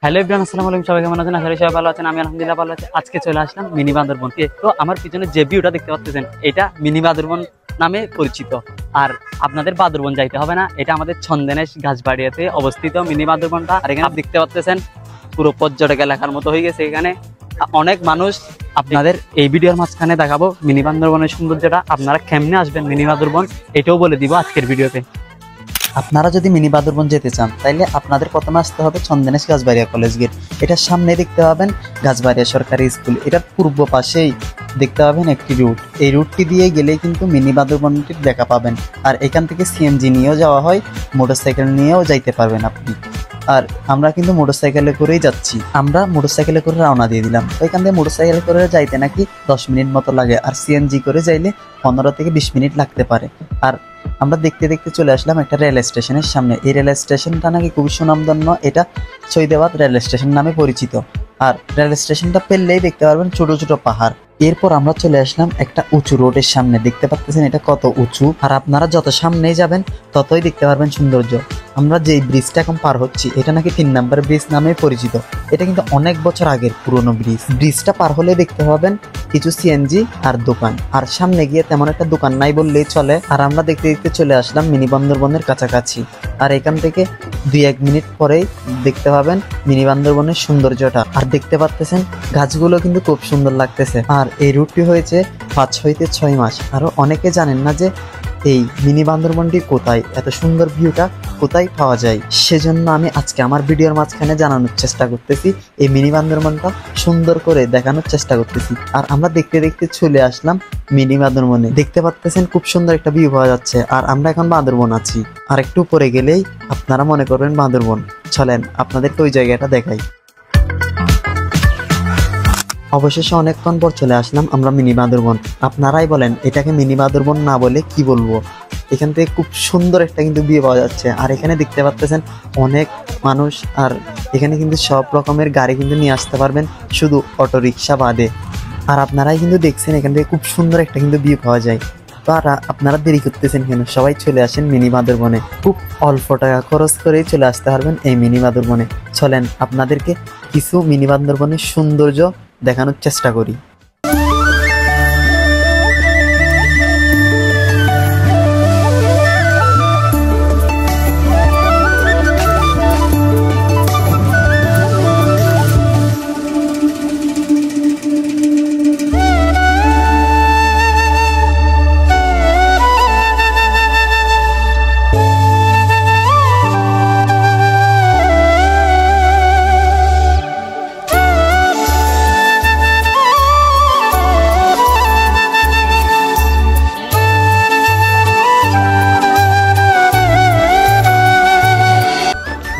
Hello everyone, আসসালামু আলাইকুম। সবাই কেমন আছেন? আশা করি সবাই ভালো আছেন। আমি আলহামদুলিল্লাহ ভালো আছি। আজকে চলে আসলাম মিনি বান্দরবন। তো আমার পিছনে যে ভিউটা দেখতে পাচ্ছেন, এটা মিনি বান্দরবন নামে পরিচিত। আর আপনাদের বান্দরবন যাইতে হবে না, এটা আমাদের ছন্দেনেশ গাছবাড়িয়াতে অবস্থিত মিনি বান্দরবনটা। আর এখানে দেখতে পাচ্ছেন পুরো পর্যটক এলাকার মতো হয়ে গেছে। এখানে অনেক মানুষ। আপনাদের এই ভিডিওর মাঝখানে দেখাবো মিনি বান্দরবনের সৌন্দর্যটা। আপনারা কেমনে আসবেন মিনি বান্দরবন এটাও বলে দিব আজকের ভিডিওতে। আপনারা যদি মিনি বান্দরবন যেতে চান তাইলে আপনাদের প্রথমে আসতে হবে ছন্দেনেশ গাছবাড়িয়া কলেজ গেট। এটার সামনে দেখতে পাবেন গাছবাড়িয়া সরকারি স্কুল। এটার পূর্ব পাশেই দেখতে পাবেন একটি রুট। এই রুটটি দিয়ে গেলেই কিন্তু মিনি বান্দরবনটির দেখা পাবেন। আর এখান থেকে সিএনজি নিয়েও যাওয়া হয়, মোটরসাইকেল নিয়েও যাইতে পারবেন আপনি। আর আমরা কিন্তু মোটরসাইকেলে করেই যাচ্ছি। আমরা মোটরসাইকেলে করে রওনা দিয়ে দিলাম। তো এখান থেকে মোটরসাইকেলে করে যাইতে নাকি 10 মিনিট মতো লাগে, আর সিএনজি করে যাইলে 15 থেকে 20 মিনিট লাগতে পারে। আর আমরা দেখতে দেখতে চলে আসলাম একটা রেল স্টেশনের সামনে। এই রেল স্টেশনটা নাকি খুবই সুনামধন্য, এটা সৈয়দাবাদ রেল স্টেশন নামে পরিচিত। আর রেল স্টেশনটা পেলেই দেখতে পারবেন ছোট ছোট পাহাড়। এরপর আমরা চলে আসলাম একটা উঁচু রোডের সামনে। দেখতে পাচ্ছেন এটা কত উঁচু, আর আপনারা যত সামনেই যাবেন ততই দেখতে পারবেন সৌন্দর্য। আমরা যে ব্রিজটা এখন পার হচ্ছি এটা নাকি 3 নম্বর ব্রিজ নামে পরিচিত। এটা কিন্তু অনেক বছর আগের পুরনো ব্রিজ। ব্রিজটা পার হলে দেখতে পাবেন কিছু সিএনজি আর দোকান। আর সামনে গিয়ে তেমন একটা দোকান নাই বললেই চলে। আর আমরা দেখতে দেখতে চলে আসলাম মিনি বান্দরবনের কাছাকাছি। আর এখান থেকে 2-1 মিনিট পরেই দেখতে পাবেন মিনি বান্দরবনের সৌন্দর্যটা। আর দেখতে পাচ্ছেন গাছগুলো কিন্তু খুব সুন্দর লাগতেছে। আর এই রুটটি হয়েছে 5 হইতে 6 মাস। আরো অনেকে জানেন না যে এই মিনি বান্দরবনটি কোথায়, এত সুন্দর ভিউটা কোথায় পাওয়া যায়। সেজন্য আমি আজকে আমার ভিডিওর মাঝখানে জানানোর চেষ্টা করতেছি, এই মিনি বান্দরবনটা সুন্দর করে দেখানোর চেষ্টা করতেছি। আর আমরা দেখতে দেখতে চলে আসলাম মিনি বান্দরবনে। দেখতে পাচ্ছেন খুব সুন্দর একটা ভিউ পাওয়া যাচ্ছে। আর আমরা এখন বান্দরবন আছি। আর একটু পরে গেলেই আপনারা মনে করবেন বান্দরবন। চলেন আপনাদেরকে ওই জায়গাটা দেখাই। অবশেষে অনেকক্ষণ পর চলে আসলাম আমরা মিনি বান্দরবন। আপনারাই বলেন এটাকে মিনি বান্দরবন না বলে কি বলবো। এখান থেকে খুব সুন্দর একটা কিন্তু ভিউ পাওয়া যাচ্ছে। আর এখানে দেখতে পাচ্ছেন অনেক মানুষ। আর এখানে কিন্তু সব রকমের গাড়ি কিন্তু নিয়ে আসতে পারবেন, শুধু অটো রিক্সা বাদে। আর আপনারাই কিন্তু দেখছেন এখান থেকে খুব সুন্দর একটা কিন্তু ভিউ পাওয়া যায়। তো আর আপনারা দেরি করতেছেন কেন? সবাই চলে আসেন মিনি বান্দরবনে। খুব অল্প টাকা খরচ করেই চলে আসতে পারবেন এই মিনি বান্দরবনে। চলেন আপনাদেরকে কিছু মিনি বান্দরবনের সৌন্দর্য দেখানোর চেষ্টা করি।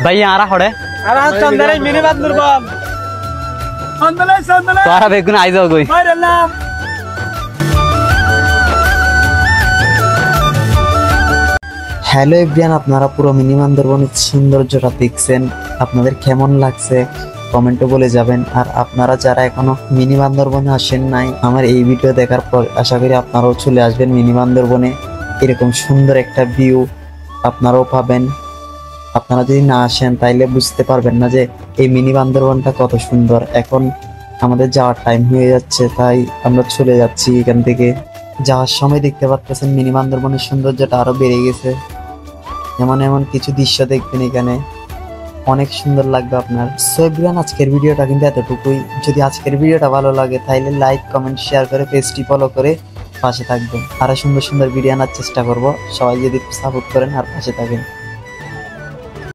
ভাই আরা হড়ে চন্দনাই মিনি বান্দরবন তোরা বেগুন আই যাও গই। হ্যালো এভরিওয়ান, আপনারা পুরো মিনি বান্দরবনের সৌন্দর্যটা দেখছেন। আপনাদের কেমন লাগছে কমেন্টে বলে যাবেন। আর আপনারা যারা এখনো মিনি বান্দরবনে আসেন নাই, আমার এই ভিডিও দেখার পর আশা করি আপনারাও চলে আসবেন মিনি বান্দরবনে। এরকম সুন্দর একটা ভিউ আপনারাও পাবেন। আপনারা যদি না আসেন তাইলে বুঝতে পারবেন না যে এই মিনি বান্দরবনটা কত সুন্দর। এখন আমাদের যাওয়ার টাইম হয়ে যাচ্ছে, তাই আমরা চলে যাচ্ছি এখান থেকে। যাওয়ার সময় দেখতে পাচ্ছেন মিনি বান্দরবনের সৌন্দর্যটা আরো বেড়ে গেছে। এমন এমন কিছু দৃশ্য দেখবেন এখানে, অনেক সুন্দর লাগবে আপনার। সো এভরিওয়ান, আজকের ভিডিওটা কিন্তু এতটুকুই। যদি আজকের ভিডিওটা ভালো লাগে তাইলে লাইক, কমেন্ট, শেয়ার করে পেজটি ফলো করে পাশে থাকবেন। আরো সুন্দর সুন্দর ভিডিও আনার চেষ্টা করব। সবাই যদি সাপোর্ট করেন আর পাশে থাকেন।